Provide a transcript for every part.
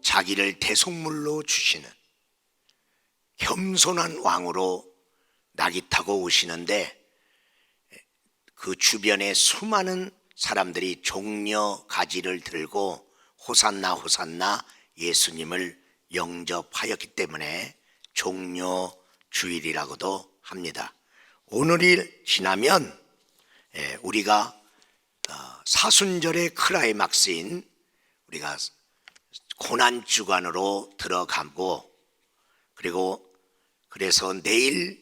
자기를 대속물로 주시는 겸손한 왕으로 낙이 타고 오시는데, 그 주변에 수많은 사람들이 종려 가지를 들고 호산나 호산나 예수님을 영접하였기 때문에 종려 주일이라고도 합니다. 오늘이 지나면 우리가 사순절의 클라이막스인 우리가 고난주간으로 들어가고, 그리고 그래서 내일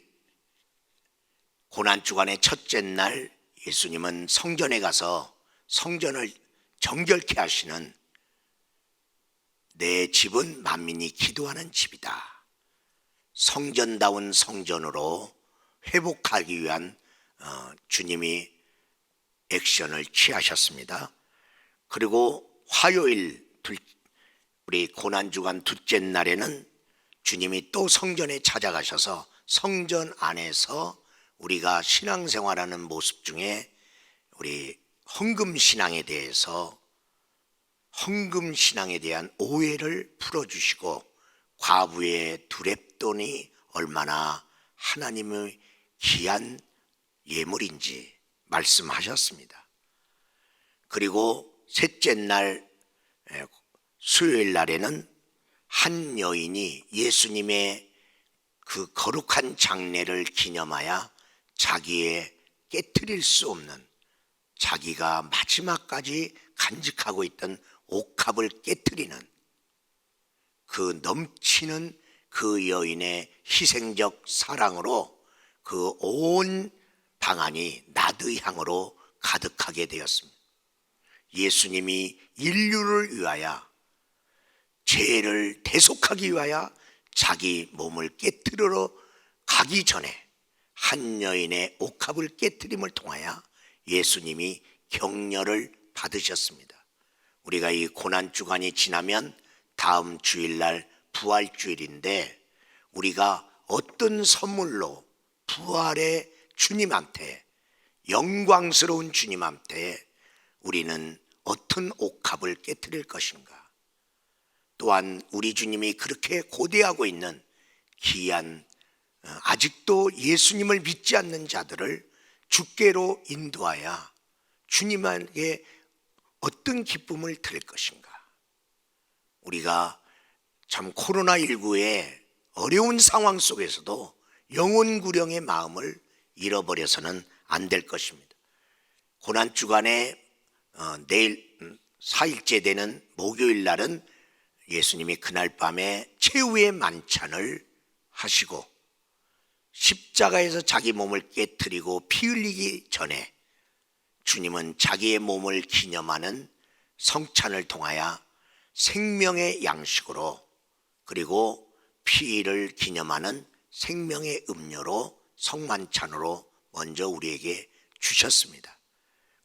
고난주간의 첫째 날 예수님은 성전에 가서 성전을 정결케 하시는, 내 집은 만민이 기도하는 집이다, 성전다운 성전으로 회복하기 위한 주님이 액션을 취하셨습니다. 그리고 화요일 우리 고난주간 둘째 날에는 주님이 또 성전에 찾아가셔서 성전 안에서 우리가 신앙생활하는 모습 중에 우리 헌금신앙에 대한 오해를 풀어주시고, 과부의 두렙돈이 얼마나 하나님의 귀한 예물인지 말씀하셨습니다. 그리고 셋째 날 수요일 날에는 한 여인이 예수님의 그 거룩한 장례를 기념하여 자기의 깨트릴 수 없는, 자기가 마지막까지 간직하고 있던 옥합을 깨트리는 그 넘치는 그 여인의 희생적 사랑으로 그 온 방안이 나드의 향으로 가득하게 되었습니다. 예수님이 인류를 위하여, 죄를 대속하기 위하여 자기 몸을 깨트리러 가기 전에 한 여인의 옥합을 깨트림을 통하여 예수님이 격려를 받으셨습니다. 우리가 이 고난주간이 지나면 다음 주일날 부활주일인데, 우리가 어떤 선물로 부활의 주님한테, 영광스러운 주님한테 우리는 어떤 옥합을 깨트릴 것인가? 또한 우리 주님이 그렇게 고대하고 있는 귀한, 아직도 예수님을 믿지 않는 자들을 주께로 인도하여 주님에게 어떤 기쁨을 드릴 것인가? 우리가 참 코로나19의 어려운 상황 속에서도 영혼구령의 마음을 잃어버려서는 안 될 것입니다. 고난주간에 내일 4일째 되는 목요일 날은 예수님이 그날 밤에 최후의 만찬을 하시고, 십자가에서 자기 몸을 깨트리고 피 흘리기 전에 주님은 자기의 몸을 기념하는 성찬을 통하여 생명의 양식으로, 그리고 피를 기념하는 생명의 음료로, 성만찬으로 먼저 우리에게 주셨습니다.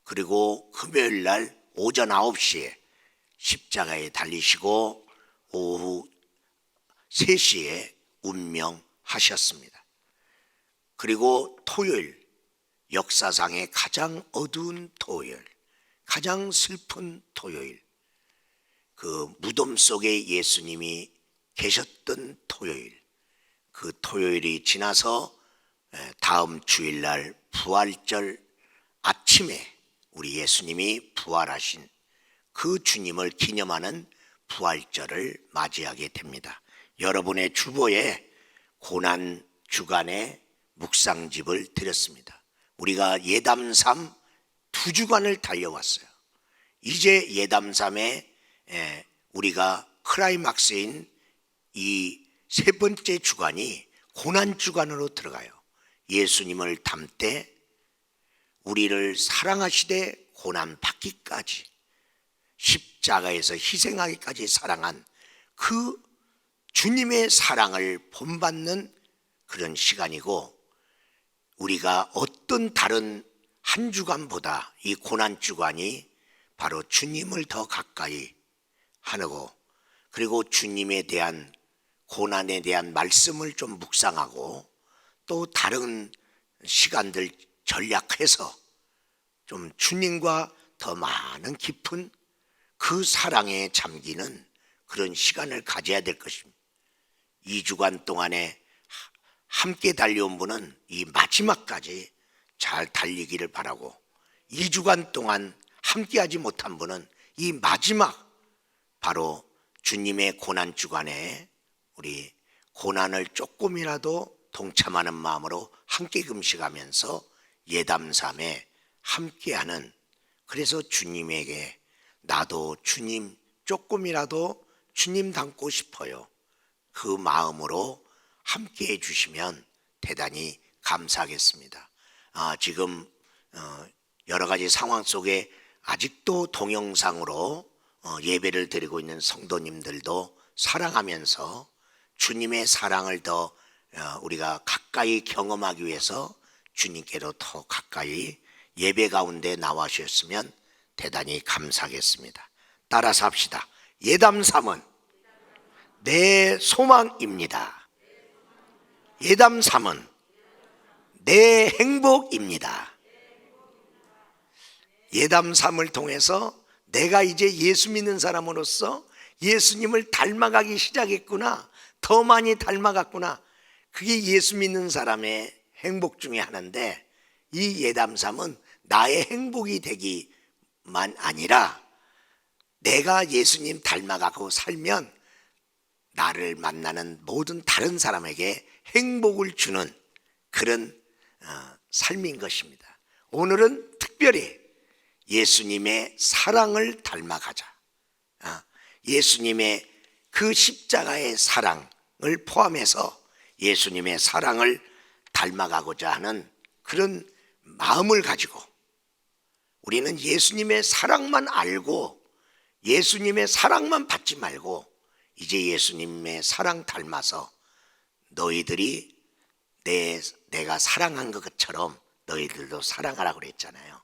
그리고 금요일 날 오전 9시에 십자가에 달리시고 오후 3시에 운명하셨습니다. 그리고 토요일, 역사상의 가장 어두운 토요일, 가장 슬픈 토요일, 그 무덤 속에 예수님이 계셨던 토요일, 그 토요일이 지나서 다음 주일날 부활절 아침에 우리 예수님이 부활하신 그 주님을 기념하는 부활절을 맞이하게 됩니다. 여러분의 주보에 고난 주간의 묵상집을 드렸습니다. 우리가 예담3 2주간을 달려왔어요. 이제 예담3에 우리가 클라이막스인 이 세 번째 주간이 고난 주간으로 들어가요. 예수님을 닮되 우리를 사랑하시되 고난 받기까지, 십자가에서 희생하기까지 사랑한 그 주님의 사랑을 본받는 그런 시간이고, 우리가 어떤 다른 한 주간보다 이 고난 주간이 바로 주님을 더 가까이 하고, 그리고 주님에 대한, 고난에 대한 말씀을 좀 묵상하고, 또 다른 시간들 전략해서 좀 주님과 더 많은 깊은 그 사랑에 잠기는 그런 시간을 가져야 될 것입니다. 2주간 동안에 함께 달려온 분은 이 마지막까지 잘 달리기를 바라고, 2주간 동안 함께하지 못한 분은 이 마지막 바로 주님의 고난 주간에 우리 고난을 조금이라도 동참하는 마음으로 함께 금식하면서 예담삼에 함께하는, 그래서 주님에게 나도 주님 조금이라도 주님 닮고 싶어요, 그 마음으로 함께해 주시면 대단히 감사하겠습니다. 지금 여러 가지 상황 속에 아직도 동영상으로 예배를 드리고 있는 성도님들도 사랑하면서 주님의 사랑을 더 우리가 가까이 경험하기 위해서 주님께로 더 가까이 예배 가운데 나와 주셨으면 대단히 감사하겠습니다. 따라서 합시다. 예담삼은 내 소망입니다. 예담삼은 내 행복입니다. 예담삼을 통해서 내가 이제 예수 믿는 사람으로서 예수님을 닮아가기 시작했구나, 더 많이 닮아갔구나, 그게 예수 믿는 사람의 행복 중에 하나인데, 이 예담삼은 나의 행복이 되기만 아니라 내가 예수님 닮아가고 살면 나를 만나는 모든 다른 사람에게 행복을 주는 그런 삶인 것입니다. 오늘은 특별히 예수님의 사랑을 닮아가자, 예수님의 그 십자가의 사랑을 포함해서 예수님의 사랑을 닮아가고자 하는 그런 마음을 가지고, 우리는 예수님의 사랑만 알고 예수님의 사랑만 받지 말고 이제 예수님의 사랑 닮아서 너희들이 내가 사랑한 것처럼 너희들도 사랑하라고 그랬잖아요.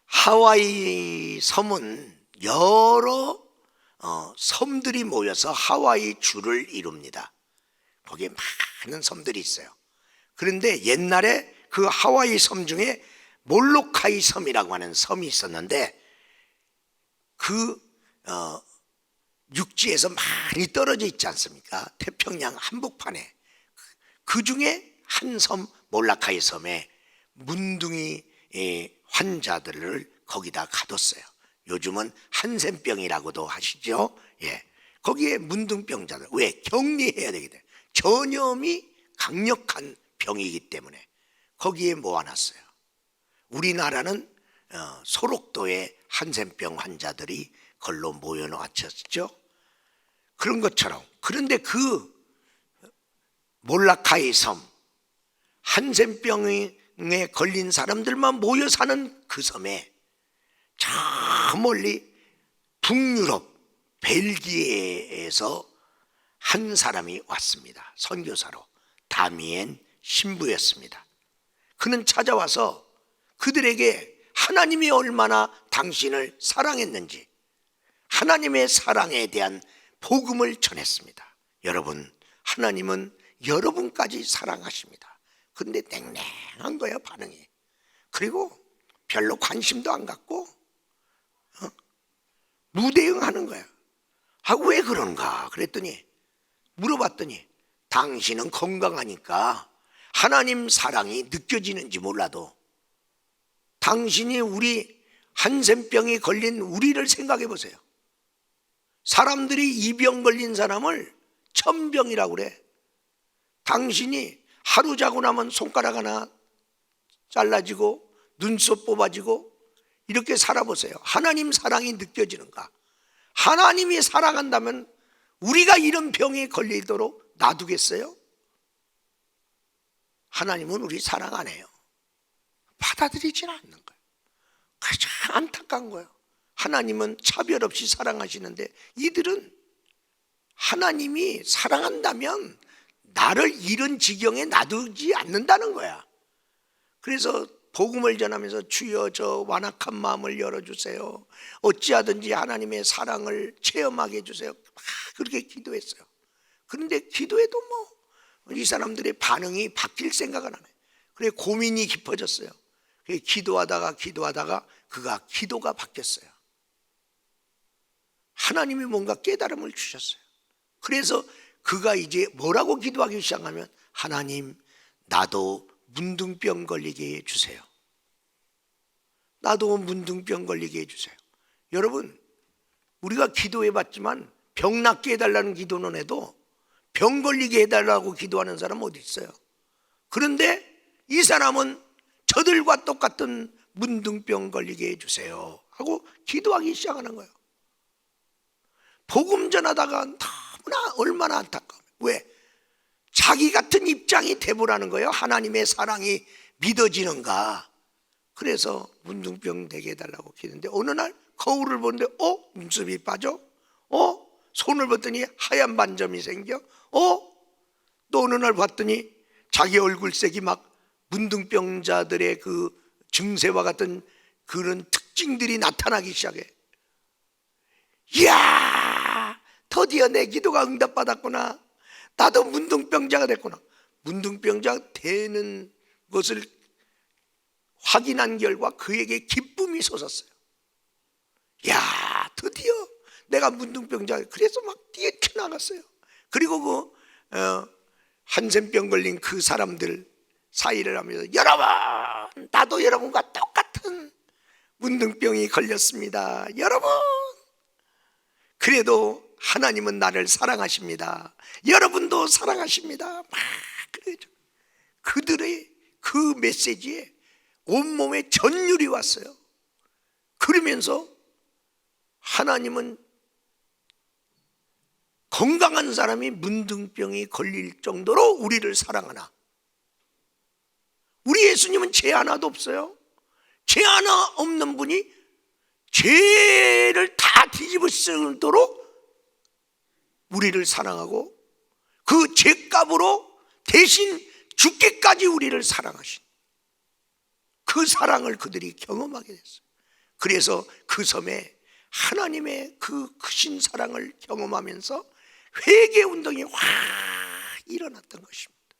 하와이 섬은 여러 섬들이 모여서 하와이 주를 이룹니다. 거기에 많은 섬들이 있어요. 그런데 옛날에 그 하와이 섬 중에 몰로카이 섬이라고 하는 섬이 있었는데, 그 육지에서 많이 떨어져 있지 않습니까? 태평양 한복판에. 그 중에 한 섬, 몰라카이 섬에 문둥이 환자들을 거기다 가뒀어요. 요즘은 한센병이라고도 하시죠. 거기에 문둥병자들, 왜? 격리해야 되기 때문에, 전염이 강력한 병이기 때문에 거기에 모아놨어요. 우리나라는 소록도에 한센병 환자들이 걸로 모여놓았죠. 그런 것처럼. 그런데 그 몰라카이 섬, 한센병에 걸린 사람들만 모여 사는 그 섬에 저 멀리 북유럽 벨기에에서 한 사람이 왔습니다. 선교사로. 다미엔 신부였습니다. 그는 찾아와서 그들에게 하나님이 얼마나 당신을 사랑했는지, 하나님의 사랑에 대한 복음을 전했습니다. 여러분, 하나님은 여러분까지 사랑하십니다. 그런데 냉랭한 거예요, 반응이. 그리고 별로 관심도 안 갖고 무대응하는 거야. 왜 그런가 그랬더니, 물어봤더니, 당신은 건강하니까 하나님 사랑이 느껴지는지 몰라도 당신이 우리 한센병이 걸린 우리를 생각해 보세요. 사람들이 이 병 걸린 사람을 천병이라고 그래. 당신이 하루 자고 나면 손가락 하나 잘라지고 눈썹 뽑아지고 이렇게 살아보세요. 하나님 사랑이 느껴지는가? 하나님이 사랑한다면 우리가 이런 병에 걸리도록 놔두겠어요? 하나님은 우리 사랑 안 해요. 받아들이지는 않는 거예요. 가장 안타까운 거예요. 하나님은 차별 없이 사랑하시는데 이들은 하나님이 사랑한다면 나를 이런 지경에 놔두지 않는다는 거야. 그래서 복음을 전하면서 주여 저 완악한 마음을 열어주세요, 어찌하든지 하나님의 사랑을 체험하게 해주세요, 그렇게 기도했어요. 그런데 기도해도 이 사람들의 반응이 바뀔 생각은 안 해요. 그래 고민이 깊어졌어요. 기도하다가 그가 기도가 바뀌었어요. 하나님이 뭔가 깨달음을 주셨어요. 그래서 그가 이제 뭐라고 기도하기 시작하면, 하나님, 나도 문둥병 걸리게 해주세요. 나도 문둥병 걸리게 해주세요. 여러분, 우리가 기도해봤지만 병 낫게 해달라는 기도는 해도 병 걸리게 해달라고 기도하는 사람 어디 있어요? 그런데 이 사람은 저들과 똑같은 문둥병 걸리게 해주세요 하고 기도하기 시작하는 거예요. 복음 전하다가 너무나 얼마나 안타까워요. 왜? 자기 같은 입장이 돼보라는 거예요. 하나님의 사랑이 믿어지는가. 그래서 문둥병 되게 해달라고 기도했는데, 어느 날 거울을 보는데 눈썹이 빠져? 손을 봤더니 하얀 반점이 생겨? 또 어느 날 봤더니 자기 얼굴색이 막 문둥병자들의 그 증세와 같은 그런 특징들이 나타나기 시작해. 이야, 드디어 내 기도가 응답받았구나. 나도 문둥병자가 됐구나. 문둥병자가 되는 것을 확인한 결과 그에게 기쁨이 솟았어요. 야, 드디어 내가 문둥병자. 그래서 막 뛰어나갔어요. 그리고 한센병 걸린 그 사람들 사이를 하면서, 여러분, 나도 여러분과 똑같은 문둥병이 걸렸습니다. 여러분, 그래도 하나님은 나를 사랑하십니다. 여러분도 사랑하십니다. 막 그래죠. 그들의 그 메시지에 온몸에 전율이 왔어요. 그러면서 하나님은 건강한 사람이 문둥병이 걸릴 정도로 우리를 사랑하나? 우리 예수님은 죄 하나도 없어요. 죄 하나 없는 분이 죄를 다 뒤집어쓰도록 우리를 사랑하고 그 죄값으로 대신 죽기까지 우리를 사랑하신 그 사랑을 그들이 경험하게 됐어요. 그래서 그 섬에 하나님의 그 크신 사랑을 경험하면서 회개운동이 확 일어났던 것입니다.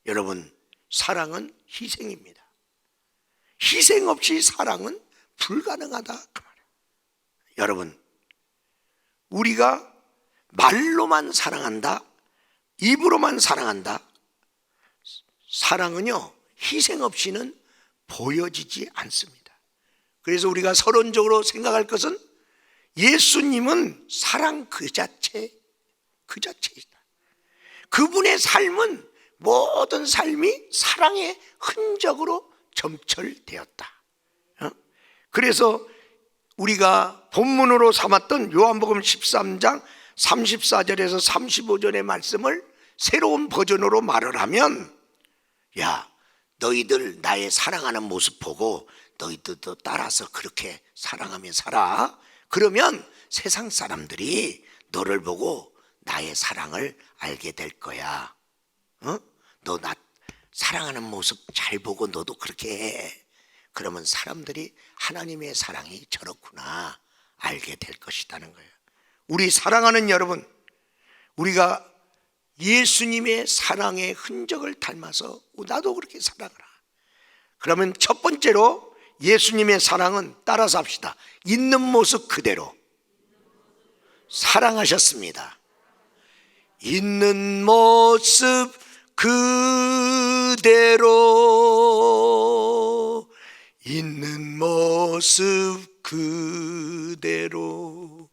여러분, 사랑은 희생입니다. 희생 없이 사랑은 불가능하다 그 말이에요. 여러분, 우리가 말로만 사랑한다, 입으로만 사랑한다, 사랑은요 희생 없이는 보여지지 않습니다. 그래서 우리가 서론적으로 생각할 것은 예수님은 사랑 그 자체이다. 그분의 삶은 모든 삶이 사랑의 흔적으로 점철되었다. 그래서 우리가 본문으로 삼았던 요한복음 13장 34절에서 35절의 말씀을 새로운 버전으로 말을 하면, 야, 너희들 나의 사랑하는 모습 보고 너희들도 따라서 그렇게 사랑하며 살아. 그러면 세상 사람들이 너를 보고 나의 사랑을 알게 될 거야. 너 나 사랑하는 모습 잘 보고 너도 그렇게 해. 그러면 사람들이 하나님의 사랑이 저렇구나 알게 될 것이라는 거예요. 우리 사랑하는 여러분, 우리가 예수님의 사랑의 흔적을 닮아서 나도 그렇게 살아가라. 그러면 첫 번째로 예수님의 사랑은, 따라서 합시다, 있는 모습 그대로 사랑하셨습니다. 있는 모습 그대로, 있는 모습 그대로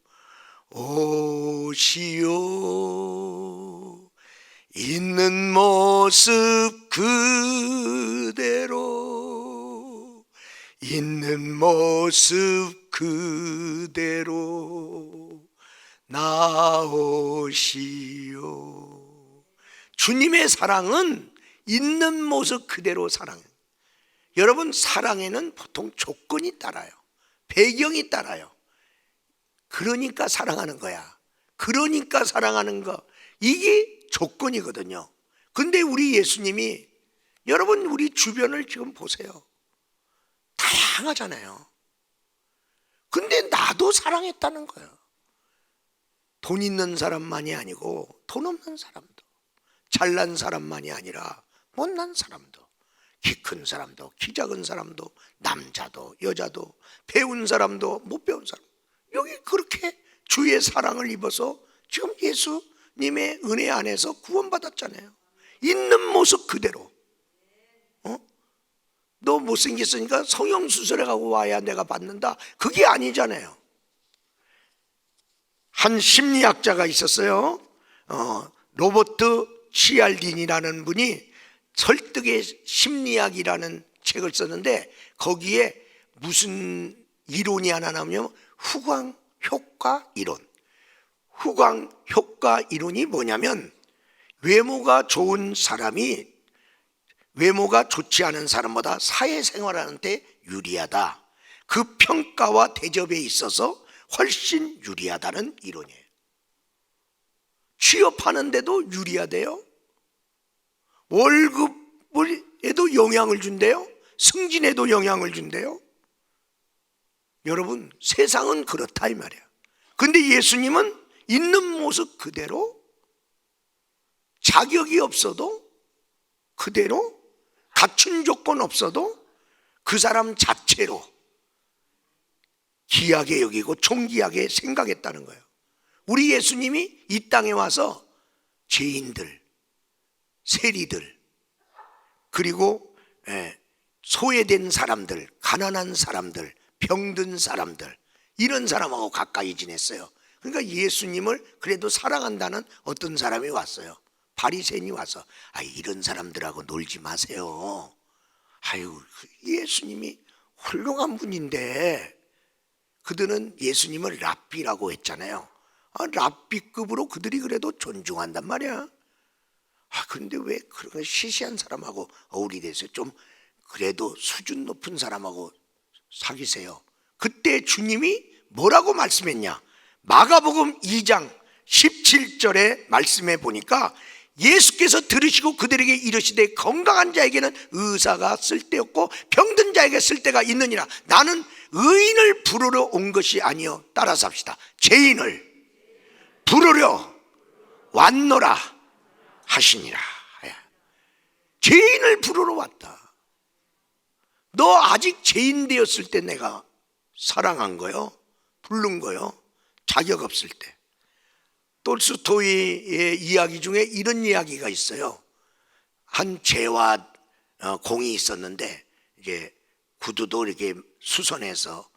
오시오. 있는 모습 그대로, 있는 모습 그대로 나오시오. 주님의 사랑은 있는 모습 그대로 사랑해요. 여러분, 사랑에는 보통 조건이 따라요. 배경이 따라요. 그러니까 사랑하는 거야. 그러니까 사랑하는 거, 이게 조건이거든요. 근데 우리 예수님이, 여러분 우리 주변을 지금 보세요. 다양하잖아요. 근데 나도 사랑했다는 거예요. 돈 있는 사람만이 아니고 돈 없는 사람도, 잘난 사람만이 아니라 못난 사람도, 키 큰 사람도 키 작은 사람도, 남자도 여자도, 배운 사람도 못 배운 사람, 여기 그렇게 주의 사랑을 입어서 지금 예수님의 은혜 안에서 구원받았잖아요. 있는 모습 그대로. 너 못생겼으니까 성형수술해 가고 와야 내가 받는다, 그게 아니잖아요. 한 심리학자가 있었어요. 로버트 치알딘이라는 분이 설득의 심리학이라는 책을 썼는데, 거기에 무슨 이론이 하나 나오면 후광 효과 이론. 후광 효과 이론이 뭐냐면, 외모가 좋은 사람이 외모가 좋지 않은 사람보다 사회생활하는 데 유리하다. 그 평가와 대접에 있어서 훨씬 유리하다는 이론이에요. 취업하는데도 유리하대요. 월급에도 영향을 준대요. 승진에도 영향을 준대요. 여러분, 세상은 그렇다 이 말이야. 근데 예수님은 있는 모습 그대로, 자격이 없어도 그대로, 갖춘 조건 없어도 그 사람 자체로 귀하게 여기고 존귀하게 생각했다는 거예요. 우리 예수님이 이 땅에 와서 죄인들, 세리들, 그리고 소외된 사람들, 가난한 사람들, 병든 사람들, 이런 사람하고 가까이 지냈어요. 그러니까 예수님을 그래도 사랑한다는 어떤 사람이 왔어요. 바리새인이 와서 이런 사람들하고 놀지 마세요. 예수님이 훌륭한 분인데, 그들은 예수님을 랍비라고 했잖아요. 랍비급으로 그들이 그래도 존중한단 말이야. 그런데 왜 그런 시시한 사람하고 어울리세요? 좀 그래도 수준 높은 사람하고 사귀세요. 그때 주님이 뭐라고 말씀했냐? 마가복음 2장 17절에 말씀해 보니까 예수께서 들으시고 그들에게 이르시되 건강한 자에게는 의사가 쓸데없고 병든 자에게 쓸데가 있느니라. 나는 의인을 부르러 온 것이 아니요, 따라서 합시다, 죄인을 부르러 왔노라 하시니라. 죄인을 부르러 왔다. 너 아직 죄인 되었을 때 내가 사랑한 거요, 부른 거요, 자격 없을 때. 톨스토이의 이야기 중에 이런 이야기가 있어요. 한 재와 공이 있었는데, 이제 구두도 이렇게 수선해서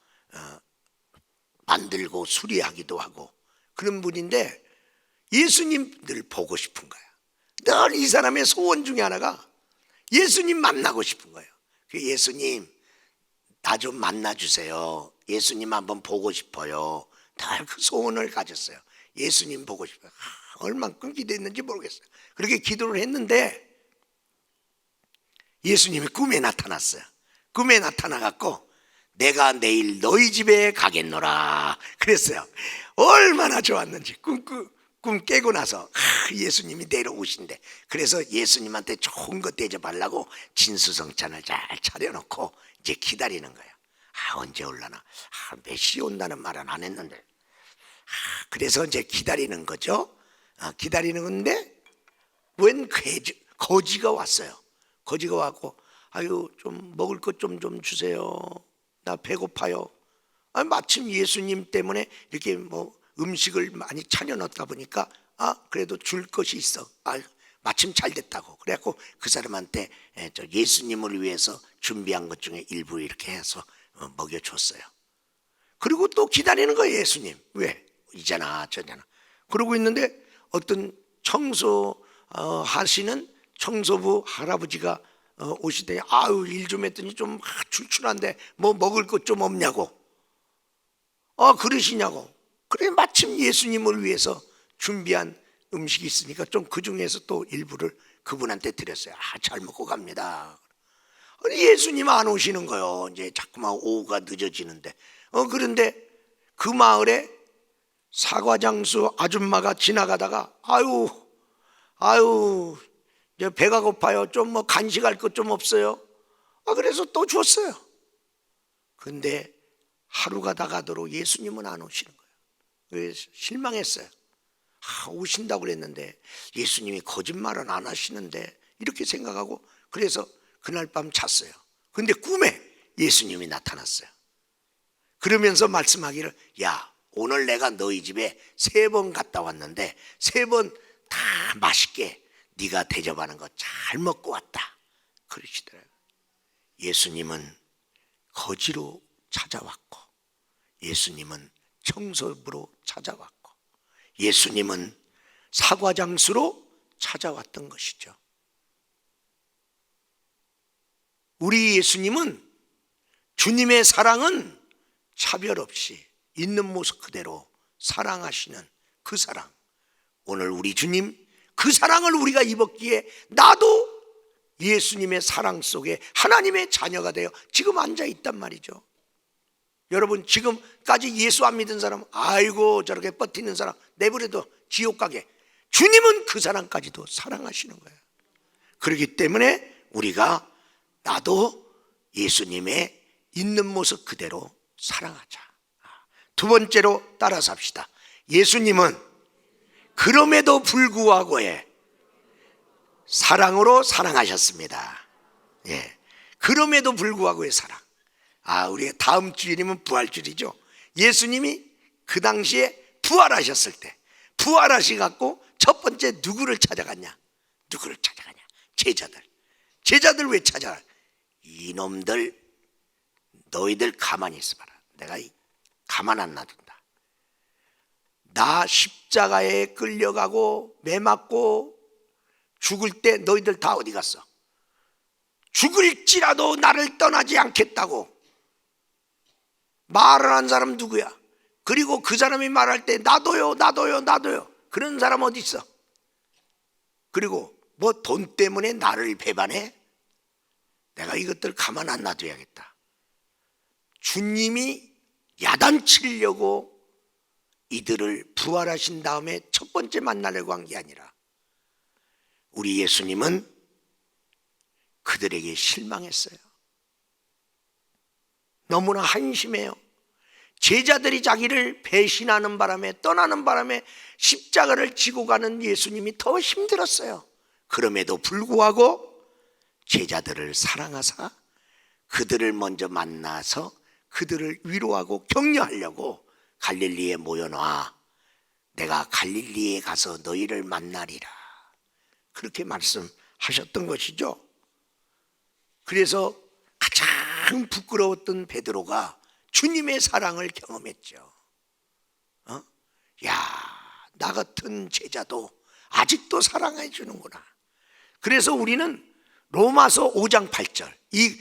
만들고 수리하기도 하고 그런 분인데, 예수님 늘 보고 싶은 거야. 늘 이 사람의 소원 중에 하나가 예수님 만나고 싶은 거예요. 예수님, 나 좀 만나주세요. 예수님 한번 보고 싶어요. 늘 그 소원을 가졌어요. 예수님 보고 싶어요. 얼만큼 기도했는지 모르겠어요. 그렇게 기도를 했는데 예수님이 꿈에 나타났어요. 꿈에 나타나갖고 내가 내일 너희 집에 가겠노라 그랬어요. 얼마나 좋았는지. 꿈 깨고 나서 예수님이 내려오신대. 그래서 예수님한테 좋은 거 대접하려고 진수성찬을 잘 차려놓고 이제 기다리는 거예요. 언제 올라나? 몇 시에 온다는 말은 안 했는데. 그래서 이제 기다리는 거죠. 기다리는 건데 웬 거지가 왔어요. 거지가 왔고, 좀 먹을 것 좀 주세요. 나 배고파요. 마침 예수님 때문에 이렇게 음식을 많이 차려놓다 보니까 그래도 줄 것이 있어. 마침 잘 됐다고. 그래갖고 그 사람한테 예수님을 위해서 준비한 것 중에 일부 이렇게 해서 먹여줬어요. 그리고 또 기다리는 거예요. 예수님 왜? 이잖아 저잖아. 그러고 있는데 어떤 하시는 청소부 할아버지가 오시더니 일 좀 했더니 좀 출출한데 먹을 것 좀 없냐고. 그러시냐고. 그래, 마침 예수님을 위해서 준비한 음식이 있으니까 좀 그 중에서 또 일부를 그분한테 드렸어요. 잘 먹고 갑니다. 예수님 안 오시는 거요. 이제 자꾸만 오후가 늦어지는데. 그런데 그 마을에 사과장수 아줌마가 지나가다가 이제 배가 고파요. 좀 간식할 것 좀 없어요? 그래서 또 줬어요. 근데 하루가 다 가도록 예수님은 안 오시는 거예요. 실망했어요. 오신다고 그랬는데 예수님이 거짓말은 안 하시는데 이렇게 생각하고, 그래서 그날 밤 잤어요. 근데 꿈에 예수님이 나타났어요. 그러면서 말씀하기를, 야, 오늘 내가 너희 집에 3번 갔다 왔는데 3번 다 맛있게 네가 대접하는 거 잘 먹고 왔다 그러시더라고요. 예수님은 거지로 찾아왔고, 예수님은 청소부로 찾아왔고, 예수님은 사과장수로 찾아왔던 것이죠. 우리 예수님은, 주님의 사랑은 차별 없이 있는 모습 그대로 사랑하시는 그 사랑, 오늘 우리 주님 그 사랑을 우리가 입었기에 나도 예수님의 사랑 속에 하나님의 자녀가 되어 지금 앉아 있단 말이죠. 여러분, 지금까지 예수 안 믿은 사람, 아이고 저렇게 버티는 사람 내버려둬 지옥 가게, 주님은 그 사람까지도 사랑하시는 거예요. 그렇기 때문에 우리가 나도 예수님의 있는 모습 그대로 사랑하자. 두 번째로 따라서 합시다. 예수님은 그럼에도 불구하고의 사랑으로 사랑하셨습니다. 예, 그럼에도 불구하고의 사랑. 우리가 다음 주일이면 부활주일이죠. 예수님이 그 당시에 부활하셨을 때, 부활하셔갖고 첫 번째 누구를 찾아갔냐? 누구를 찾아가냐? 제자들 왜 찾아가? 이놈들, 너희들 가만히 있어봐라. 내가 가만 안 놔둔다. 나 십자가에 끌려가고 매 맞고 죽을 때 너희들 다 어디 갔어? 죽을지라도 나를 떠나지 않겠다고 말을 한 사람 누구야? 그리고 그 사람이 말할 때 나도요 그런 사람 어디 있어? 그리고 뭐 돈 때문에 나를 배반해? 내가 이것들 가만 안 놔둬야겠다. 주님이 야단치려고 이들을 부활하신 다음에 첫 번째 만나려고 한 게 아니라, 우리 예수님은 그들에게 실망했어요. 너무나 한심해요. 제자들이 자기를 배신하는 바람에, 떠나는 바람에 십자가를 지고 가는 예수님이 더 힘들었어요. 그럼에도 불구하고 제자들을 사랑하사 그들을 먼저 만나서 그들을 위로하고 격려하려고 갈릴리에 모여놔. 내가 갈릴리에 가서 너희를 만나리라. 그렇게 말씀하셨던 것이죠. 그래서 가장 부끄러웠던 베드로가 주님의 사랑을 경험했죠. 나 같은 제자도 아직도 사랑해 주는구나. 그래서 우리는 로마서 5장 8절, 이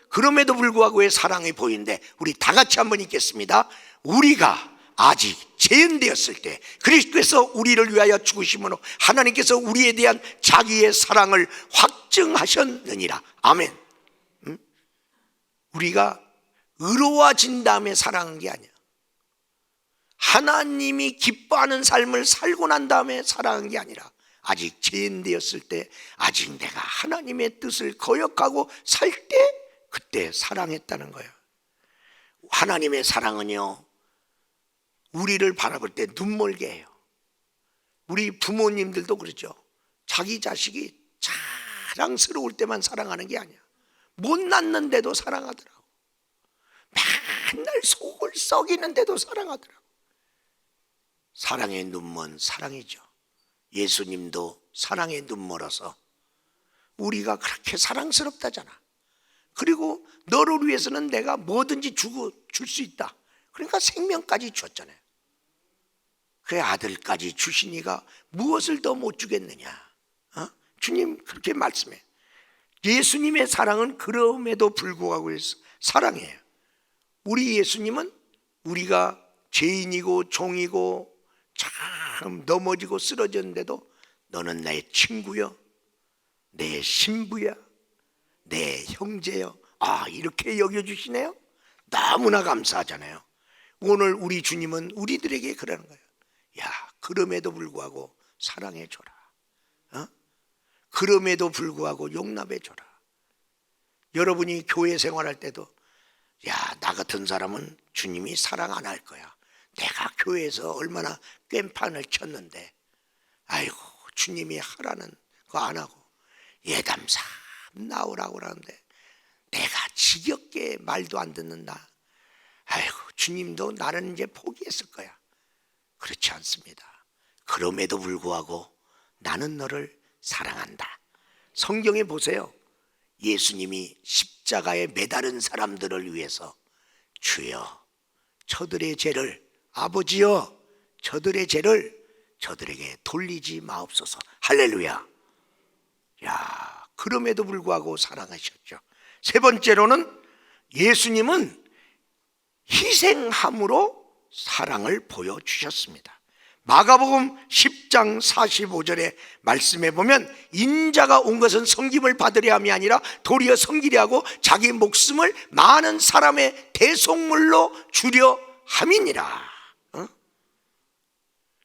그럼에도 불구하고의 사랑이 보이는데, 우리 다 같이 한번 읽겠습니다. 우리가 아직 재현되었을 때 그리스도께서 우리를 위하여 죽으심으로 하나님께서 우리에 대한 자기의 사랑을 확증하셨느니라. 아멘. 우리가 의로워진 다음에 사랑한 게 아니야. 하나님이 기뻐하는 삶을 살고 난 다음에 사랑한 게 아니라, 아직 죄인되었을 때, 아직 내가 하나님의 뜻을 거역하고 살 때, 그때 사랑했다는 거예요. 하나님의 사랑은요, 우리를 바라볼 때 눈멀게 해요. 우리 부모님들도 그렇죠. 자기 자식이 자랑스러울 때만 사랑하는 게 아니야. 못 낳는데도 사랑하더라고. 맨날 속을 썩이는데도 사랑하더라고. 사랑의 눈먼 사랑이죠. 예수님도 사랑의 눈멀어서 우리가 그렇게 사랑스럽다잖아. 그리고 너를 위해서는 내가 뭐든지 줄 수 있다. 그러니까 생명까지 주었잖아요. 그 아들까지 주시니가 무엇을 더 못 주겠느냐. 주님 그렇게 말씀해. 예수님의 사랑은 그럼에도 불구하고 사랑이에요. 우리 예수님은 우리가 죄인이고 종이고 참 넘어지고 쓰러졌는데도 너는 내 친구여, 내 신부야, 내 형제여, 이렇게 여겨주시네요. 너무나 감사하잖아요. 오늘 우리 주님은 우리들에게 그러는 거예요. 그럼에도 불구하고 사랑해줘라. 그럼에도 불구하고 용납해줘라. 여러분이 교회 생활할 때도 나 같은 사람은 주님이 사랑 안 할 거야. 내가 교회에서 얼마나 꽹판을 쳤는데, 아이고 주님이 하라는 거 안 하고 예담사 나오라고 그러는데 내가 지겹게 말도 안 듣는다. 아이고 주님도 나는 이제 포기했을 거야. 그렇지 않습니다. 그럼에도 불구하고 나는 너를 사랑한다. 성경에 보세요. 예수님이 십자가에 매달은 사람들을 위해서 주여 저들의 죄를, 아버지여 저들의 죄를 저들에게 돌리지 마옵소서. 할렐루야. 야, 그럼에도 불구하고 사랑하셨죠. 세 번째로는 예수님은 희생함으로 사랑을 보여주셨습니다. 마가복음 10장 45절의 말씀에 보면 인자가 온 것은 섬김을 받으려 함이 아니라 도리어 섬기려 하고 자기 목숨을 많은 사람의 대속물로 주려 함이니라.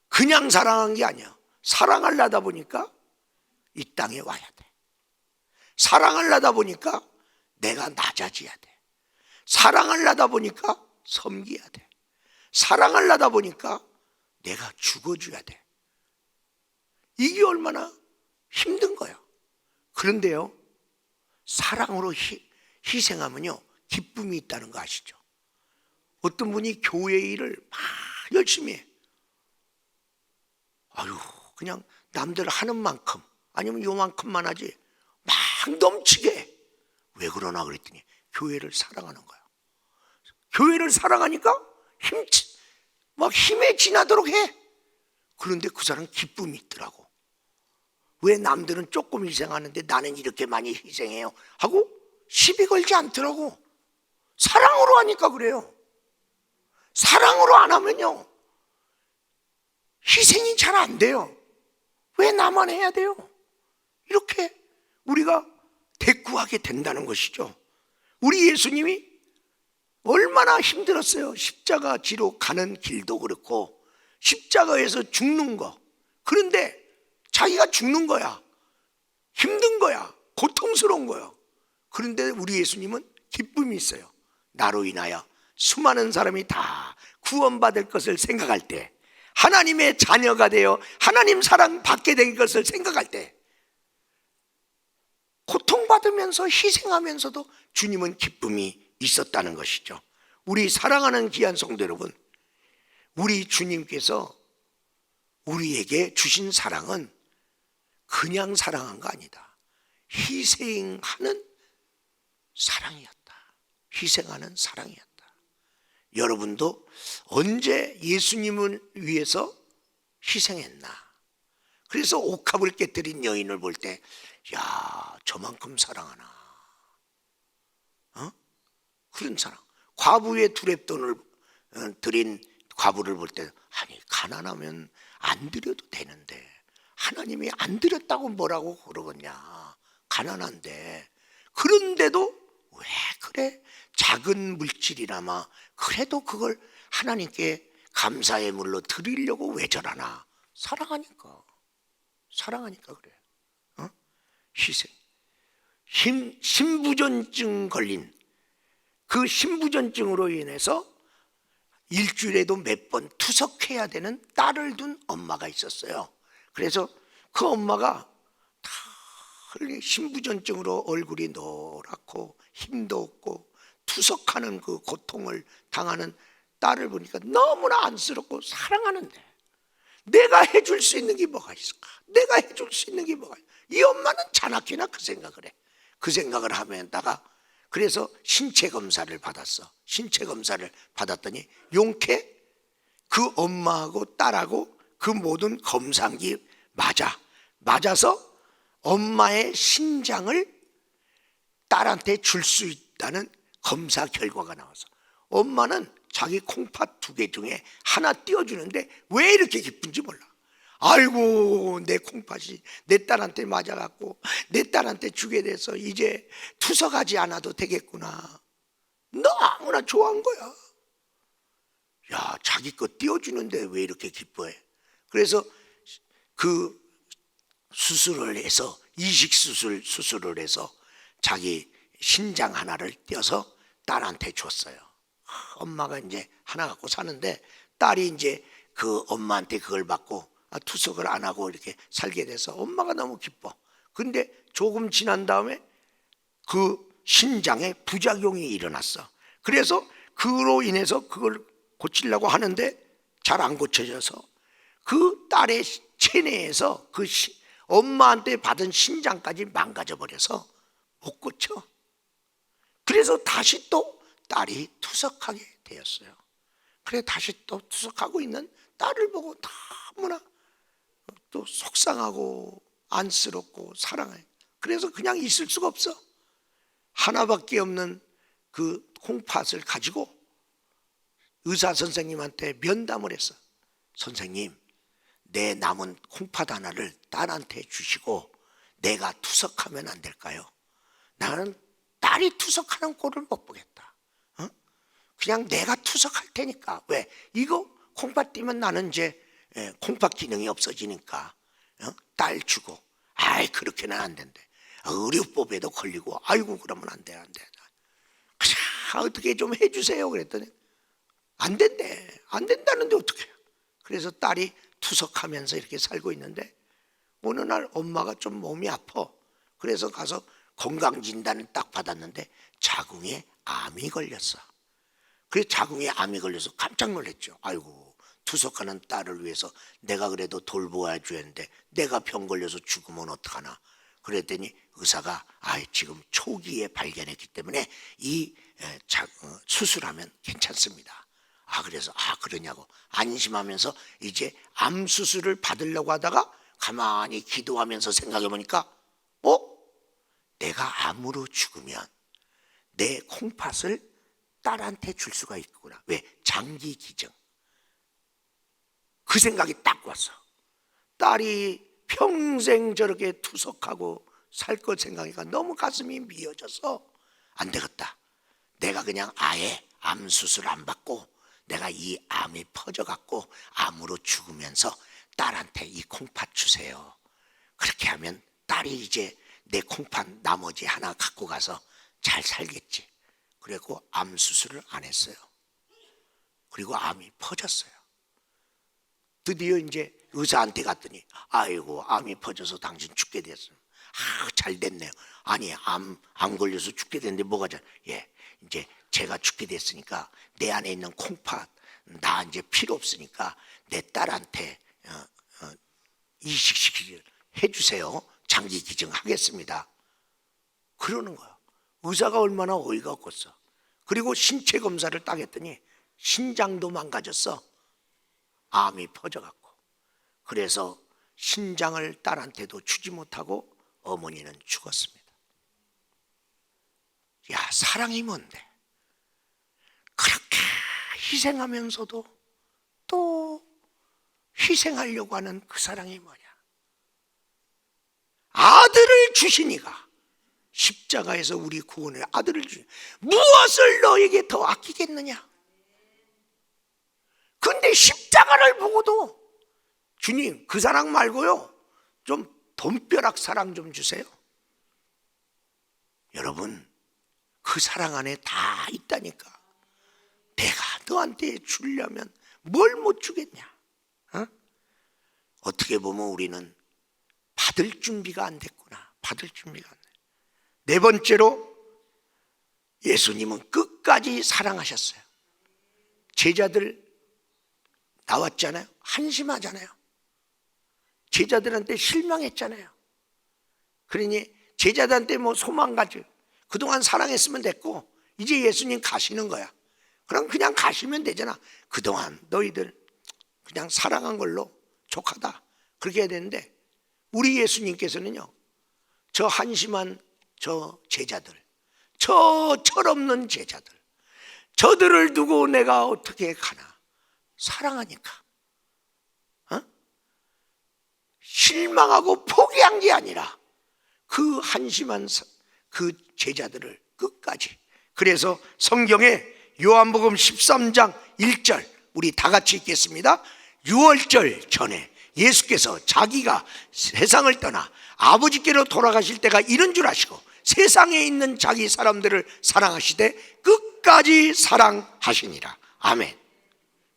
그냥 사랑한 게 아니야. 사랑하려다 보니까 이 땅에 와야 돼. 사랑하려다 보니까 내가 낮아져야 돼. 사랑하려다 보니까 섬겨야 돼. 사랑하려다 보니까 내가 죽어줘야 돼. 이게 얼마나 힘든 거야. 그런데요, 사랑으로 희생하면요 기쁨이 있다는 거 아시죠? 어떤 분이 교회 일을 막 열심히 해. 아유, 그냥 남들 하는 만큼 아니면 요만큼만 하지 막 넘치게 해. 왜 그러나 그랬더니 교회를 사랑하는 거야. 교회를 사랑하니까 힘에 지나도록 해. 그런데 그 사람 기쁨이 있더라고. 왜 남들은 조금 희생하는데 나는 이렇게 많이 희생해요 하고 시비 걸지 않더라고. 사랑으로 하니까 그래요. 사랑으로 안 하면요 희생이 잘 안 돼요. 왜 나만 해야 돼요? 이렇게 우리가 대꾸하게 된다는 것이죠. 우리 예수님이 얼마나 힘들었어요. 십자가 지로 가는 길도 그렇고 십자가에서 죽는 거. 그런데 자기가 죽는 거야. 힘든 거야. 고통스러운 거야. 그런데 우리 예수님은 기쁨이 있어요. 나로 인하여 수많은 사람이 다 구원받을 것을 생각할 때, 하나님의 자녀가 되어 하나님 사랑 받게 된 것을 생각할 때, 고통받으면서 희생하면서도 주님은 기쁨이 있었다는 것이죠. 우리 사랑하는 귀한 성도 여러분, 우리 주님께서 우리에게 주신 사랑은 그냥 사랑한 거 아니다. 희생하는 사랑이었다. 희생하는 사랑이었다. 여러분도 언제 예수님을 위해서 희생했나? 그래서 옥합을 깨뜨린 여인을 볼 때, 야, 저만큼 사랑하나? 그런 사랑. 과부의 두렙돈을 드린 과부를 볼 때, 아니 가난하면 안 드려도 되는데 하나님이 안 드렸다고 뭐라고 그러겠냐? 가난한데. 그런데도 왜 그래? 작은 물질이나마 그래도 그걸 하나님께 감사의 물로 드리려고 왜 저러나? 사랑하니까 그래. 희생. 신부전증 걸린 그 신부전증으로 인해서 일주일에도 몇 번 투석해야 되는 딸을 둔 엄마가 있었어요. 그래서 그 엄마가 다 신부전증으로 얼굴이 노랗고 힘도 없고 투석하는 그 고통을 당하는 딸을 보니까 너무나 안쓰럽고 사랑하는데 내가 해줄 수 있는 게 뭐가 있을까? 내가 해줄 수 있는 게 뭐가 있을까? 이 엄마는 자나깨나 그 생각을 해. 그 생각을 하면다가 그래서 신체 검사를 받았어. 신체 검사를 받았더니 용케 그 엄마하고 딸하고 그 모든 검사기 맞아서 엄마의 신장을 딸한테 줄 수 있다는 검사 결과가 나와서 엄마는 자기 콩팥 2개 중에 하나 띄워주는데 왜 이렇게 기쁜지 몰라. 아이고, 내 콩팥이 내 딸한테 맞아갖고 내 딸한테 주게 돼서 이제 투석하지 않아도 되겠구나. 너무나 좋아한 거야. 야, 자기 거 띄워주는데 왜 이렇게 기뻐해? 그래서 그 수술을 해서 수술을 해서 자기 신장 하나를 떼어서 딸한테 줬어요. 엄마가 이제 하나 갖고 사는데 딸이 이제 그 엄마한테 그걸 받고 투석을 안 하고 이렇게 살게 돼서 엄마가 너무 기뻐. 근데 조금 지난 다음에 그 신장에 부작용이 일어났어. 그래서 그로 인해서 그걸 고치려고 하는데 잘 안 고쳐져서 그 딸의 체내에서 그 엄마한테 받은 신장까지 망가져 버려서 못 고쳐. 그래서 다시 또 딸이 투석하게 되었어요. 그래 다시 또 투석하고 있는 딸을 보고 너무나 또 속상하고 안쓰럽고 사랑해. 그래서 그냥 있을 수가 없어. 하나밖에 없는 그 콩팥을 가지고 의사 선생님한테 면담을 했어. 선생님, 내 남은 콩팥 하나를 딸한테 주시고 내가 투석하면 안 될까요? 나는 딸이 투석하는 꼴을 못 보겠다. 그냥 내가 투석할 테니까. 왜? 이거 콩팥 띄면 나는 이제 콩팥 기능이 없어지니까 딸 주고. 아이 그렇게는 안 된대. 의료법에도 걸리고. 아이고 그러면 안 돼. 어떻게 좀 해주세요 그랬더니 안 된대. 안 된다는데 어떻게. 그래서 딸이 투석하면서 이렇게 살고 있는데 어느 날 엄마가 좀 몸이 아파. 그래서 가서 건강진단을 딱 받았는데 자궁에 암이 걸렸어. 그래서 자궁에 암이 걸려서 깜짝 놀랐죠. 아이고 투석하는 딸을 위해서 내가 그래도 돌보아 주는데 내가 병 걸려서 죽으면 어떡하나. 그랬더니 의사가 지금 초기에 발견했기 때문에 이 수술하면 괜찮습니다. 그래서 그러냐고 안심하면서 이제 암 수술을 받으려고 하다가 가만히 기도하면서 생각해 보니까 내가 암으로 죽으면 내 콩팥을 딸한테 줄 수가 있구나. 왜? 장기 기증. 그 생각이 딱 왔어. 딸이 평생 저렇게 투석하고 살 것 생각하니까 너무 가슴이 미어져서 안 되겠다. 내가 그냥 아예 암 수술 안 받고 내가 이 암이 퍼져갖고 암으로 죽으면서 딸한테 이 콩팥 주세요. 그렇게 하면 딸이 이제 내 콩팥 나머지 하나 갖고 가서 잘 살겠지. 그리고 암 수술을 안 했어요. 그리고 암이 퍼졌어요. 드디어 이제 의사한테 갔더니 아이고 암이 퍼져서 당신 죽게 됐어요. 잘 됐네요. 아니 암 걸려서 죽게 됐는데 뭐가 잘. 이제 제가 죽게 됐으니까 내 안에 있는 콩팥 나 이제 필요 없으니까 내 딸한테 이식시키게 해주세요. 장기 기증하겠습니다. 그러는 거야. 의사가 얼마나 어이가 없겠어. 그리고 신체 검사를 딱 했더니 신장도 망가졌어. 암이 퍼져갖고. 그래서 신장을 딸한테도 주지 못하고 어머니는 죽었습니다. 사랑이 뭔데? 그렇게 희생하면서도 또 희생하려고 하는 그 사랑이 뭐냐? 아들을 주시니가 십자가에서 우리 구원의 아들을 주시니 무엇을 너에게 더 아끼겠느냐? 근데 십자가를 보고도 주님 그 사랑 말고요 좀 돈벼락 사랑 좀 주세요. 여러분 그 사랑 안에 다 있다니까. 내가 너한테 주려면 뭘 못 주겠냐? 어떻게 보면 우리는 받을 준비가 안 됐구나. 받을 준비가 안 돼. 네 번째로 예수님은 끝까지 사랑하셨어요. 제자들 나왔잖아요. 한심하잖아요. 제자들한테 실망했잖아요. 그러니 제자들한테 소망 가지고 그동안 사랑했으면 됐고 이제 예수님 가시는 거야. 그럼 그냥 가시면 되잖아. 그동안 너희들 그냥 사랑한 걸로 족하다. 그렇게 해야 되는데 우리 예수님께서는요. 저 한심한 저 제자들, 저 철없는 제자들, 저들을 두고 내가 어떻게 가나. 사랑하니까. 실망하고 포기한 게 아니라 그 한심한 그 제자들을 끝까지. 그래서 성경에 요한복음 13장 1절 우리 다 같이 읽겠습니다. 6월절 전에 예수께서 자기가 세상을 떠나 아버지께로 돌아가실 때가 이른 줄 아시고 세상에 있는 자기 사람들을 사랑하시되 끝까지 사랑하시니라. 아멘.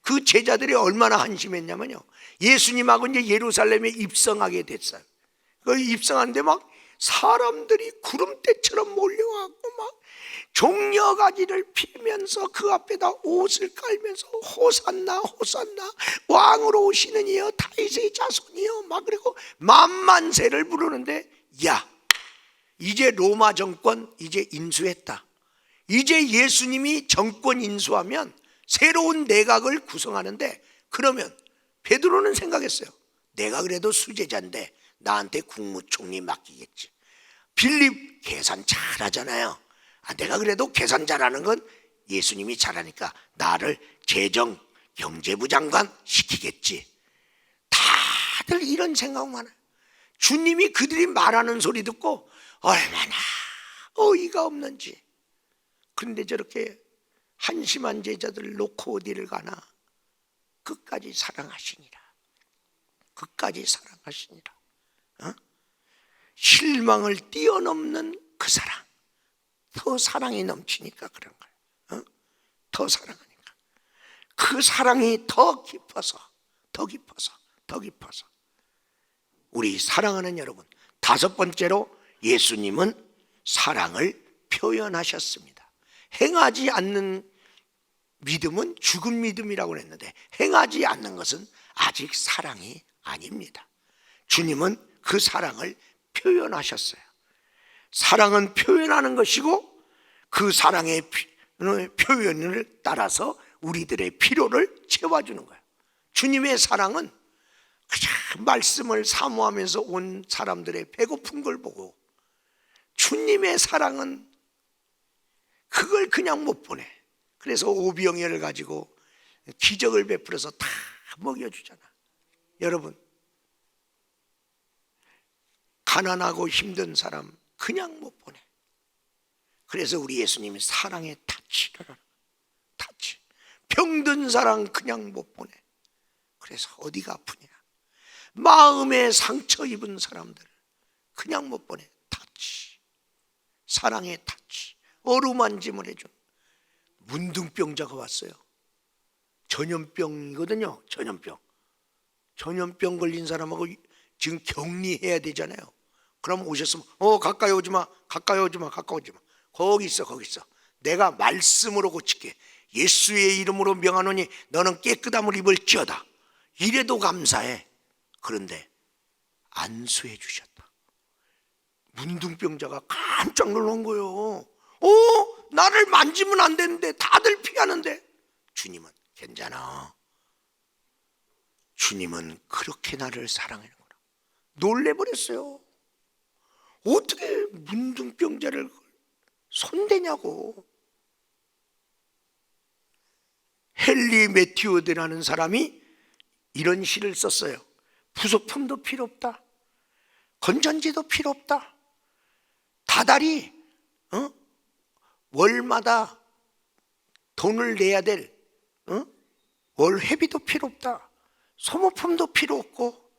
그 제자들이 얼마나 한심했냐면요. 예수님하고 이제 예루살렘에 입성하게 됐어요. 그 입성하는데 막 사람들이 구름대처럼 몰려와고 막 종려가지를 피면서 그 앞에다 옷을 깔면서 호산나 호산나 왕으로 오시는 이여 다윗의 자손이여 막 그리고 만만세를 부르는데, 야, 이제 로마 정권 이제 인수했다. 이제 예수님이 정권 인수하면 새로운 내각을 구성하는데, 그러면 베드로는 생각했어요. 내가 그래도 수제자인데 나한테 국무총리 맡기겠지. 빌립 계산 잘하잖아요. 내가 그래도 계산 잘하는 건 예수님이 잘하니까 나를 재정 경제부 장관 시키겠지. 다들 이런 생각만 해요. 주님이 그들이 말하는 소리 듣고 얼마나 어이가 없는지. 그런데 저렇게 한심한 제자들을 놓고 어디를 가나? 끝까지 사랑하시니라. 끝까지 사랑하시니라. 실망을 뛰어넘는 그 사랑. 더 사랑이 넘치니까 그런 거예요. 더 사랑하니까. 그 사랑이 더 깊어서 더 깊어서 더 깊어서. 우리 사랑하는 여러분, 다섯 번째로 예수님은 사랑을 표현하셨습니다. 행하지 않는 믿음은 죽은 믿음이라고 했는데, 행하지 않는 것은 아직 사랑이 아닙니다. 주님은 그 사랑을 표현하셨어요. 사랑은 표현하는 것이고, 그 사랑의 표현을 따라서 우리들의 필요를 채워주는 거예요. 주님의 사랑은 그냥 말씀을 사모하면서 온 사람들의 배고픈 걸 보고, 주님의 사랑은 그걸 그냥 못 보내. 그래서 오병이어를 가지고 기적을 베풀어서 다 먹여주잖아. 여러분, 가난하고 힘든 사람 그냥 못 보내. 그래서 우리 예수님이 사랑의 타치를 하는 거야. 타치. 병든 사람 그냥 못 보내. 그래서 어디가 아프냐? 마음에 상처 입은 사람들 그냥 못 보내. 타치. 사랑의 타치. 어루만짐을 해준 문둥병자가 왔어요. 전염병이거든요. 전염병 걸린 사람하고 지금 격리해야 되잖아요. 그럼 오셨으면 가까이 오지 마. 거기 있어. 내가 말씀으로 고칠게. 예수의 이름으로 명하노니 너는 깨끗함을 입을지어다. 이래도 감사해. 그런데 안수해 주셨다. 문둥병자가 깜짝 놀란 거예요. 나를 만지면 안 되는데 다들 피하는데. 주님은 괜찮아. 주님은 그렇게 나를 사랑하는구나. 놀래버렸어요. 어떻게 문둥병자를 손대냐고. 헨리 매튜어드라는 사람이 이런 시를 썼어요. 부속품도 필요 없다. 건전지도 필요 없다. 다달이 월마다 돈을 내야 될 월 회비도 필요 없다. 소모품도 필요 없고,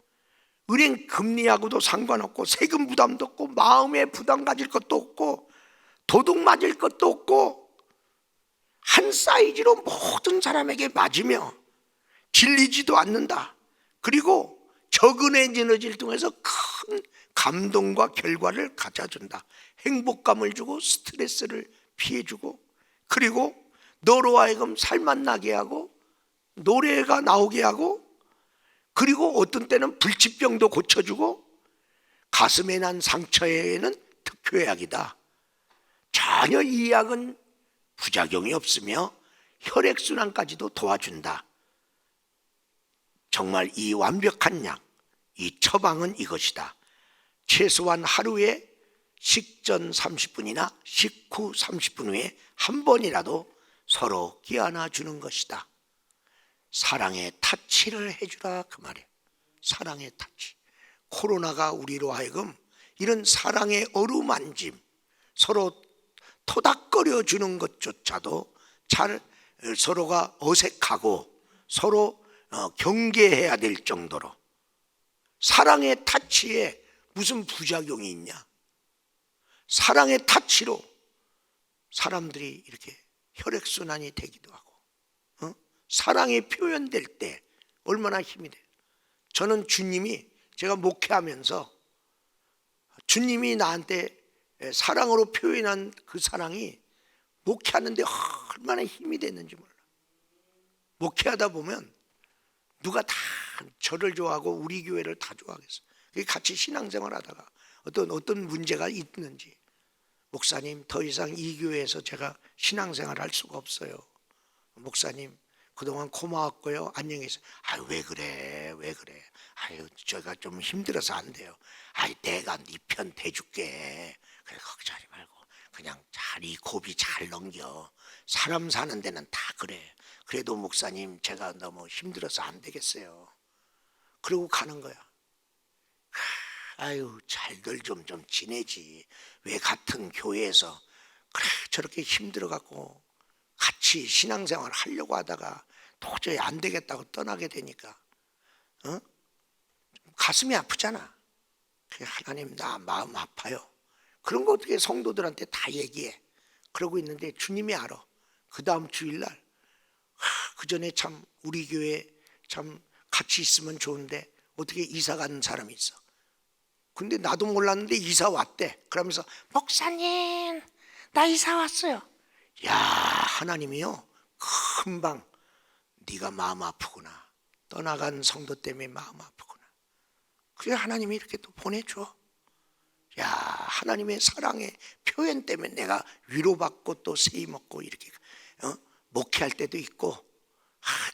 은행 금리하고도 상관없고, 세금 부담도 없고, 마음에 부담 가질 것도 없고, 도둑 맞을 것도 없고, 한 사이즈로 모든 사람에게 맞으며 질리지도 않는다. 그리고 적은 에너지를 통해서 큰 감동과 결과를 가져준다. 행복감을 주고 스트레스를 피해주고, 그리고 너로 하여금 살맛 나게 하고 노래가 나오게 하고, 그리고 어떤 때는 불치병도 고쳐주고, 가슴에 난 상처에는 특효약이다. 전혀 이 약은 부작용이 없으며 혈액순환까지도 도와준다. 정말 이 완벽한 약, 이 처방은 이것이다. 최소한 하루에 식전 30분이나 식후 30분 후에 한 번이라도 서로 끼안아 주는 것이다. 사랑의 타치를 해주라, 그 말이에요. 사랑의 타치. 코로나가 우리로 하여금 이런 사랑의 어루만짐, 서로 토닥거려 주는 것조차도 잘 서로가 어색하고 서로 경계해야 될 정도로, 사랑의 타치에 무슨 부작용이 있냐? 사랑의 타치로 사람들이 이렇게 혈액순환이 되기도 하고, 사랑이 표현될 때 얼마나 힘이 돼요. 저는 주님이, 제가 목회하면서 주님이 나한테 사랑으로 표현한 그 사랑이 목회하는데 얼마나 힘이 됐는지 몰라. 목회하다 보면 누가 다 저를 좋아하고 우리 교회를 다 좋아하겠어. 같이 신앙생활 하다가 어떤 문제가 있는지, 목사님 더 이상 이 교회에서 제가 신앙생활 할 수가 없어요. 목사님 그동안 고마웠고요, 안녕히 계세요. 아유 왜 그래 왜 그래, 아유 제가 좀 힘들어서 안 돼요. 아이 내가 네 편 대줄게. 그래 걱정하지 말고 그냥 잘 이 고비 잘 넘겨. 사람 사는 데는 다 그래. 그래도 목사님 제가 너무 힘들어서 안 되겠어요. 그러고 가는 거야. 아유 잘들 좀 지내지. 왜 같은 교회에서 그래 저렇게 힘들어갖고 같이 신앙생활 하려고 하다가 도저히 안 되겠다고 떠나게 되니까 가슴이 아프잖아. 하나님 나 마음 아파요. 그런 거 어떻게 성도들한테 다 얘기해. 그러고 있는데 주님이 알아. 그 다음 주일날 그 전에 참 우리 교회 참 같이 있으면 좋은데 어떻게 이사 가는 사람이 있어. 근데 나도 몰랐는데 이사 왔대. 그러면서 목사님 나 이사 왔어요. 야 하나님이요 금방 네가 마음 아프구나. 떠나간 성도 때문에 마음 아프구나. 그래 하나님이 이렇게 또 보내줘. 야 하나님의 사랑의 표현 때문에 내가 위로받고 또 세임 얻고 이렇게 목회할 때도 있고,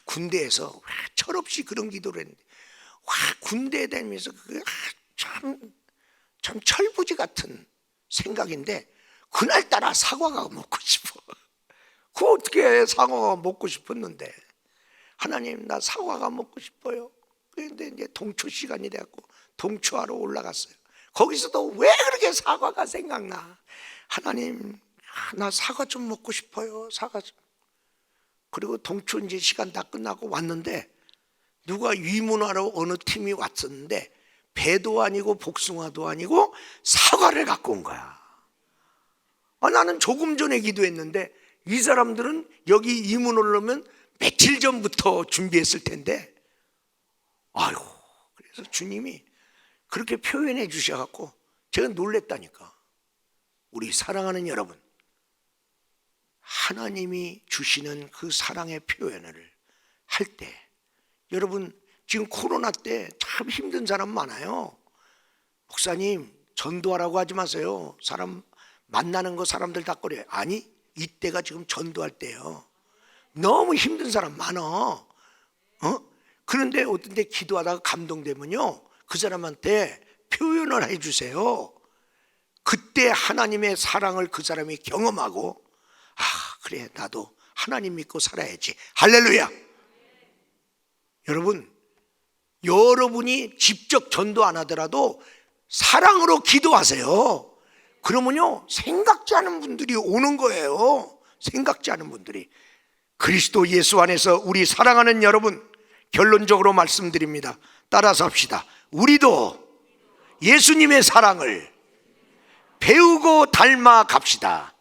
군대에서 철없이 그런 기도를 했는데 군대에 다니면서 그게 참 철부지 같은 생각인데 그날따라 사과가 먹고 싶어. 그 어떻게 사과가 먹고 싶었는데 하나님 나 사과가 먹고 싶어요. 그런데 이제 동초 시간이 돼갖고 동초하러 올라갔어요. 거기서도 왜 그렇게 사과가 생각나. 하나님 나 사과 좀 먹고 싶어요. 사과 좀. 그리고 동초 이제 시간 다 끝나고 왔는데 누가 위문하러 어느 팀이 왔었는데 배도 아니고 복숭아도 아니고 사과를 갖고 온 거야. 나는 조금 전에 기도했는데 이 사람들은 여기 이문 오려면 며칠 전부터 준비했을 텐데, 아유 그래서 주님이 그렇게 표현해 주셔갖고 제가 놀랬다니까. 우리 사랑하는 여러분, 하나님이 주시는 그 사랑의 표현을 할 때, 여러분 지금 코로나 때 참 힘든 사람 많아요. 목사님 전도하라고 하지 마세요. 사람 만나는 거 사람들 다 꺼려요. 아니 이때가 지금 전도할 때예요. 너무 힘든 사람 많아. 그런데 어떤 데 기도하다가 감동되면요 그 사람한테 표현을 해주세요. 그때 하나님의 사랑을 그 사람이 경험하고, 그래 나도 하나님 믿고 살아야지. 할렐루야. 여러분이 직접 전도 안 하더라도 사랑으로 기도하세요. 그러면요 생각지 않은 분들이 오는 거예요. 생각지 않은 분들이. 그리스도 예수 안에서 우리 사랑하는 여러분, 결론적으로 말씀드립니다. 따라서 합시다. 우리도 예수님의 사랑을 배우고 닮아 갑시다.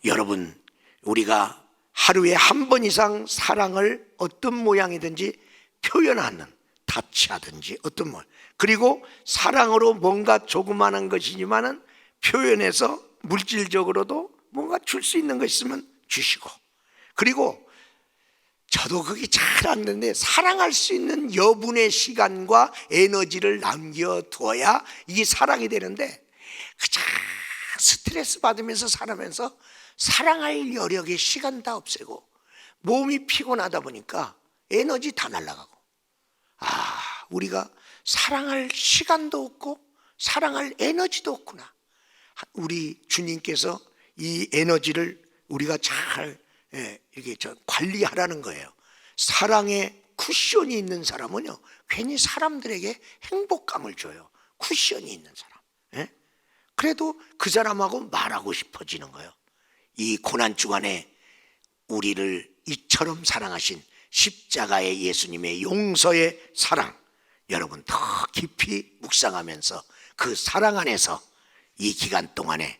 여러분, 우리가 하루에 한 번 이상 사랑을 어떤 모양이든지 표현하는, 타치하든지 어떤 모양, 그리고 사랑으로 뭔가 조그마한 것이지만은 표현해서 물질적으로도 뭔가 줄 수 있는 거 있으면 주시고, 그리고 저도 그게 잘 안 되는데 사랑할 수 있는 여분의 시간과 에너지를 남겨두어야 이게 사랑이 되는데, 그저 스트레스 받으면서 살아면서 사랑할 여력의 시간 다 없애고 몸이 피곤하다 보니까 에너지 다 날아가고, 우리가 사랑할 시간도 없고 사랑할 에너지도 없구나. 우리 주님께서 이 에너지를 우리가 잘 이렇게 관리하라는 거예요. 사랑의 쿠션이 있는 사람은요 괜히 사람들에게 행복감을 줘요. 쿠션이 있는 사람. 그래도 그 사람하고 말하고 싶어지는 거예요. 이 고난 주간에 우리를 이처럼 사랑하신 십자가의 예수님의 용서의 사랑, 여러분 더 깊이 묵상하면서 그 사랑 안에서 이 기간 동안에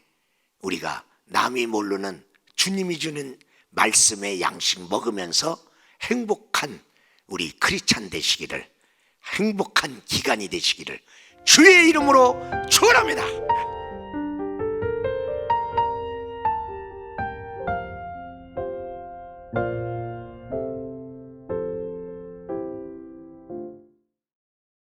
우리가 남이 모르는 주님이 주는 말씀의 양식 먹으면서 행복한 우리 크리스찬 되시기를, 행복한 기간이 되시기를 주의 이름으로 축원합니다.